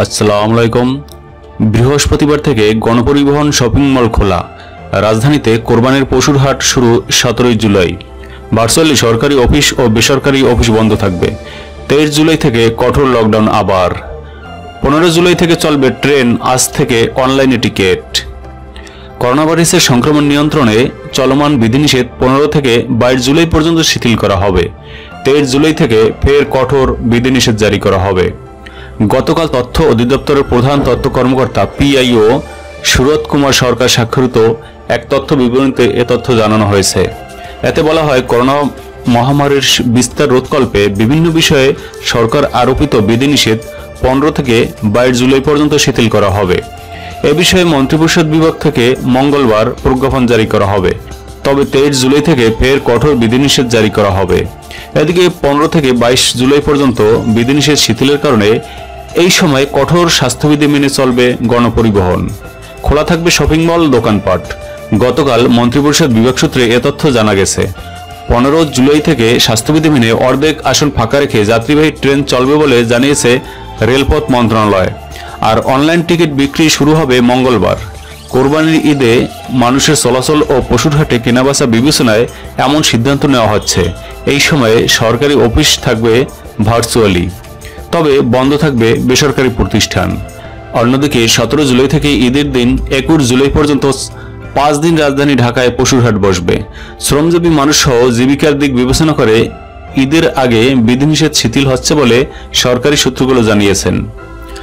আসসালামু আলাইকুম। বৃহস্পতিবার থেকে গণপরিবহন শপিং মল খোলা। রাজধানীতে কোরবানির পশুর হাট শুরু 17 জুলাই। ভার্চুয়ালি সরকারি অফিস ও বেসরকারি অফিস বন্ধ থাকবে। 23 জুলাই থেকে কঠোর লকডাউন আবার। 15 জুলাই থেকে চলবে ট্রেন, আজ থেকে অনলাইনে টিকিট। করোনা ভাইরাসের সংক্রমণ নিয়ন্ত্রণে চলমান বিধিনিষেধ 15 থেকে 22 জুলাই পর্যন্ত শিথিল করা হবে। 23 জুলাই থেকে ফের কঠোর বিধিনিষেধ জারি করা হবে। গতকাল তথ্য অধিদপ্তরের প্রধান তথ্য কর্মকর্তা পিআইও সুরত কুমার সরকার স্বাক্ষরিত এক তথ্য বিবরণীতে এ তথ্য জানানো হয়েছে। এতে বলা হয়, করোনা মহামারীর বিস্তার রোধকল্পে বিভিন্ন বিষয়ে সরকার আরোপিত বিধিনিষেধ 15 থেকে 22 জুলাই পর্যন্ত শিথিল করা হবে। এ বিষয়ে মন্ত্রিপরিষদ বিভাগ থেকে মঙ্গলবার প্রজ্ঞাপন জারি করা হবে। তবে 23 জুলাই থেকে ফের কঠোর বিধিনিষেধ জারি করা হবে। এদিকে 15 থেকে 22 জুলাই পর্যন্ত বিধিনিষেধ শিথিলের কারণে এই সময় কঠোর স্বাস্থ্যবিধি মেনে চলবে গণপরিবহন। খোলা থাকবে শপিং মল, দোকানপাট। গতকাল মন্ত্রিপরিষদ বিভাগ সূত্রে এ তথ্য জানা গেছে। 15 জুলাই থেকে স্বাস্থ্যবিধি মেনে অর্ধেক আসন ফাঁকা রেখে যাত্রীবাহী ট্রেন চলবে বলে জানিয়েছে রেলপথ মন্ত্রণালয়। আর অনলাইন টিকিট বিক্রি শুরু হবে মঙ্গলবার। কোরবানির ঈদে মানুষের চলাচল ও পশুর হাটে কেনাবেচা বিবেচনায় এমন সিদ্ধান্ত নেওয়া হচ্ছে। এই সময়ে সরকারি অফিস থাকবে ভার্চুয়ালি, তবে বন্ধ থাকবে বেসরকারি প্রতিষ্ঠান। অন্যদিকে 17 জুলাই থেকে ঈদের দিন 21 জুলাই পর্যন্ত 5 দিন রাজধানী ঢাকায় পশুর হাট বসবে। শ্রমজীবী মানুষ সহ জীবিকার দিক বিবেচনা করে ঈদের আগে বিধিনিষেধ শিথিল হচ্ছে বলে সরকারি সূত্রগুলো জানিয়েছেন।